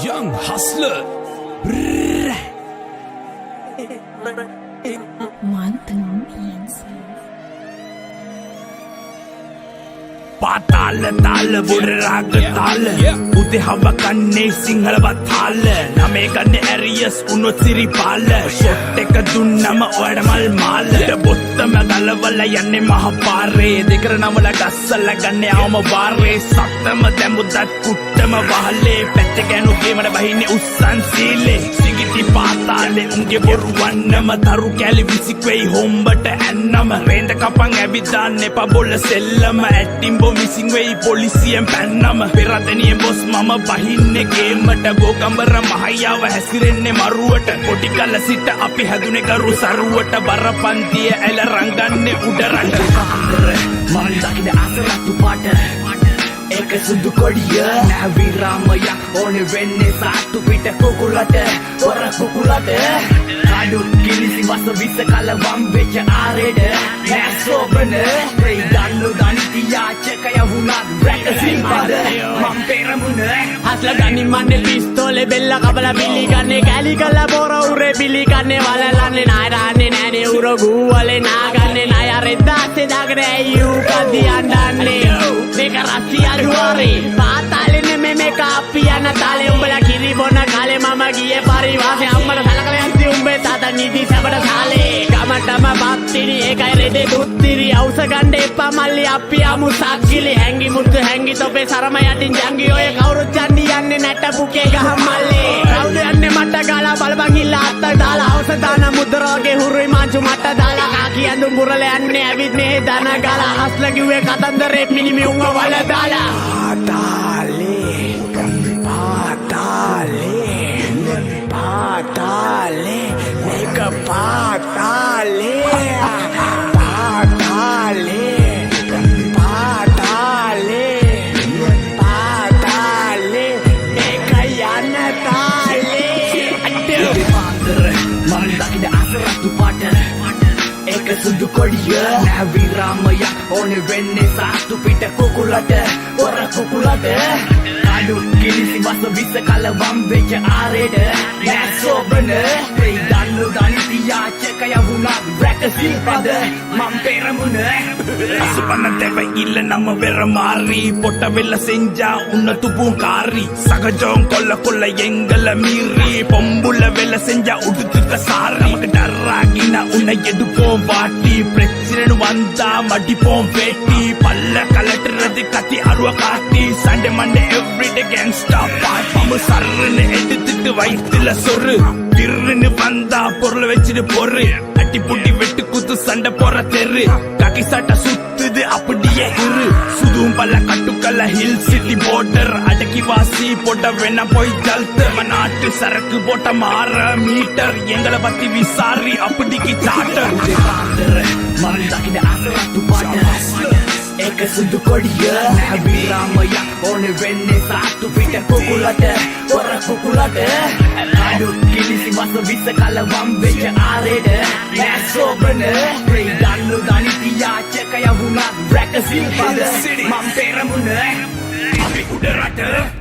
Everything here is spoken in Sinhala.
Young hustler. පාතාල තාල බොඩ රාග තාල උදේ හව කන්නේ සිංහලවත් තාල නමේ ගන්නේ ඇරියස් උනොත් සිරිපාල ෂොට් එක දුන්නම ඔයාට මල් මාල බොත්තම ගලවල යන්නේ මහ පාරේ දෙකර නමල ගස්සල ගන්නේ ආවම වාරේ සත්තම දැමුදත් කුට්ටම වහලේ පැත්ත ගෑනු ගේමඩ බහින්නේ උස්සන් සීලේ සිගිටි පාතාලේ උන්ගේ බොරු වන්නම තරු කැලි විසික්වෙයි හොම්බට ඇන්නම රේන්ද කපන් ඇවිදාන්න එපා බොල්ල සෙල්ලම ඇටිම්බෝ මිසිං වෙයි පොලිසියෙන් පැන්නම පෙරදනිය බොස් මම බහින්නේ ගේමට ගෝකම්බර මහයාව හැසිරෙන්නේ මරුවට පොඩි කල සිට අපි හැදුනේ කරු සරුවට බරපන්තිය ඇල රංගන්නේ උඩරට මම දකින අසරත්තු පාට ඒක සුදු කොඩිය නැවි රාමයක් ඕනේ වෙන්නේ සාට්ටු පිට කුකුලට වර කුකුලට කඩු කිලිසි වස විස කල වම් වෙච්ච ආරෙඩ නෑ සෝබන ප්‍රේ දන්නු දනිති යාචකය වුණත් රැක සිම්පද මම් පෙරමුණ හස්ල ගනි මන්නේ පිස්තෝලේ බෙල්ල කබල බිලි ගන්නේ කැලි කල බොර උරේ බිලි ගන්නේ වලලන්නේ නායරන්නේ නෑනේ උර ගූවලේ නාගන්නේ නාය රෙද්දාස්සේ දාගෙන ඇයි ඌ කදි අඬන්නේ මේක රස්සිය අඩුවාරේ පාතාලෙන්න මේ කාපියන තාලේ උඹලා කිරි බොන කාලේ මම ගියේ පරිවාසේ අම්මට සලකලා යන්ති උඹේ තාතා නිදි සබඩ සාලේ ගමටම බත්තිරි ඒකයි රෙදේ දුත්තිරි අවුස ගන්න එපා මල්ලි අපි ආමු සක්කිලි හැංගි මුතු හැංගි තොපේ සරම යටින් ජංගි ඔය කවුරුත් යන්නේ යන්නේ නැට පුකේ ගහ මල්ලේ කවුද යන්නේ මට ගාලා බලපන් ඉල්ල අත්ත දාලා අවුස දාන මුද්‍රාගේ හුරුයි මාංචු මට දාලා කාකි ඇඳුම් බුරල යන්නේ ඇවිත් මේ දන ගාලා හස්ල කිව්වේ කතන්දරේ මිනිමි උංග වල දාලා පාතාලේ මේක පාතාලේ ඒක යන තාලේ පාන්දර මල් දකින අසරත්තු පාට ඒක සුදු කොඩිය නැවි රාමයක් ඕනේ වෙන්නේ සාට්ටු පිට කුකුලට වර කුකුලට කඩු කිලිසි වස විස කල වම් වෙච්ච ආරෙඩ නෑ සෝබන ප්‍රේ දන්නු දනිති යාචකය වුණත් රැක සිල්පද මම් පෙරමුණ අසුපන්න තෙව ඉල්ල නම වෙර මාරි පොට වෙල්ල සෙන්ජා උන්න තුපුකාරි සගජෝන් කොල්ල කොල්ල එංගල මීරි පොම්බුල වෙල්ල සෙන්ජා උඩුතුක සාරි මක දරාගින උන්න එදුකෝ வாட்டி பிரச்சனை வந்தா மடிப்போம் வேட்டி பல்ல கலட்டுறது கத்தி அருவ காட்டி சண்டே மண்டே எவ்ரிடே கேங்ஸ்டா பாப்பம் சர்ன்னு எடுத்துட்டு வயிற்றுல சொரு திருன்னு வந்தா பொருளை வச்சுட்டு பொறு அட்டி புட்டி வெட்டு குத்து சண்டை போற தெரு காக்கி சட்டை சுத்துது அப்படியே இரு சுதும் பல்ல கட்டுக்கல்ல ஹில் சிட்டி போர்டர் அடக்கி வாசி போட்ட வேணா போய் ஜல்த்து நாட்டு சரக்கு போட்ட மாற மீட்டர் எங்களை பத்தி விசாரி அப்படிக்கு சாட்டர் මල් දකින අසරත්තු පාට ඒක සුදු කොඩිය නැවි රාමයක් ඕනේ වෙන්නේ සාට්ටු පිට කුකුලට වර කුකුලට කඩු කිලිසි වස විස කල වම් වෙච්ච ආරෙඩ නෑ සෝබන ප්‍රේ දන්නු දනිති යාචකය වුණත් රැක සිල්පද මම් පෙරමුණ අපි උඩරට